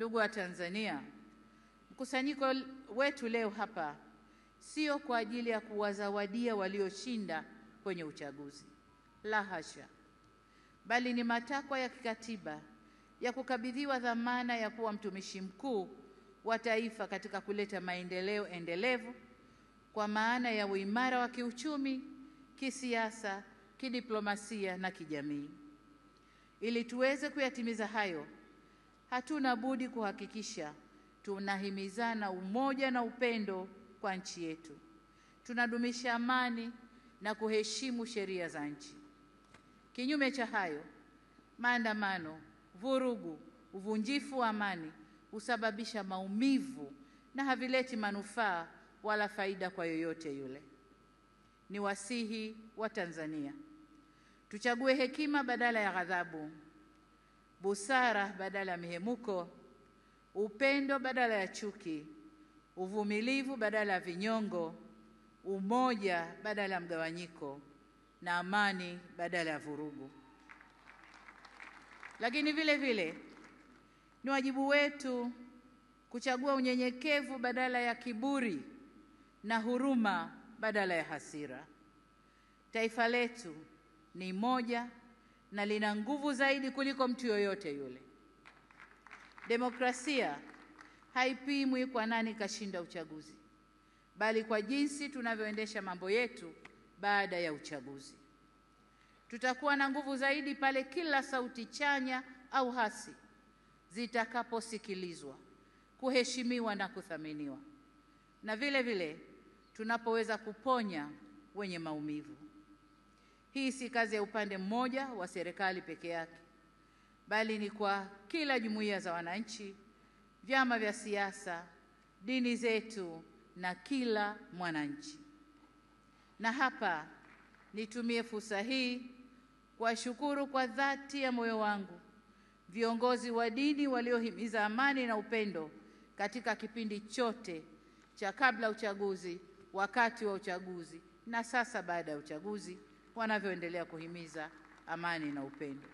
Ndugu wa Tanzania, mkusanyiko wetu leo hapa sio kwa ajili ya kuwazawadia walioshinda kwenye uchaguzi, la hasha, bali ni matakwa ya kikatiba ya kukabidhiwa dhamana ya kuwa mtumishi mkuu wa taifa katika kuleta maendeleo endelevu kwa maana ya uimara wa kiuchumi, kisiasa, kidiplomasia na kijamii. Ili tuweze kuyatimiza hayo, hatuna budi kuhakikisha tunahimizana umoja na upendo kwa nchi yetu. Tunadumisha amani na kuheshimu sheria za nchi. Kinyume cha hayo, maandamano, vurugu, uvunjifu wa amani husababisha maumivu na havileti manufaa wala faida kwa yoyote yule. Ni wasihi wa Tanzania, tuchague hekima badala ya ghadhabu, busara badala ya mihemuko, upendo badala ya chuki, uvumilivu badala ya vinyongo, umoja badala ya mgawanyiko, na amani badala ya vurugu. Lakini vile vile ni wajibu wetu kuchagua unyenyekevu badala ya kiburi na huruma badala ya hasira. Taifa letu ni moja na lina nguvu zaidi kuliko mtu yoyote yule. Demokrasia haipimwi kwa nani kashinda uchaguzi, bali kwa jinsi tunavyoendesha mambo yetu baada ya uchaguzi. Tutakuwa na nguvu zaidi pale kila sauti chanya au hasi zitakaposikilizwa, kuheshimiwa na kuthaminiwa, na vile vile tunapoweza kuponya wenye maumivu. Hii si kazi ya upande mmoja wa serikali peke yake, bali ni kwa kila jumuiya za wananchi, vyama vya siasa, dini zetu na kila mwananchi. Na hapa nitumie fursa hii kuwashukuru kwa dhati ya moyo wangu viongozi wa dini waliohimiza amani na upendo katika kipindi chote cha kabla uchaguzi, wakati wa uchaguzi na sasa baada ya uchaguzi, wanavyoendelea kuhimiza amani na upendo.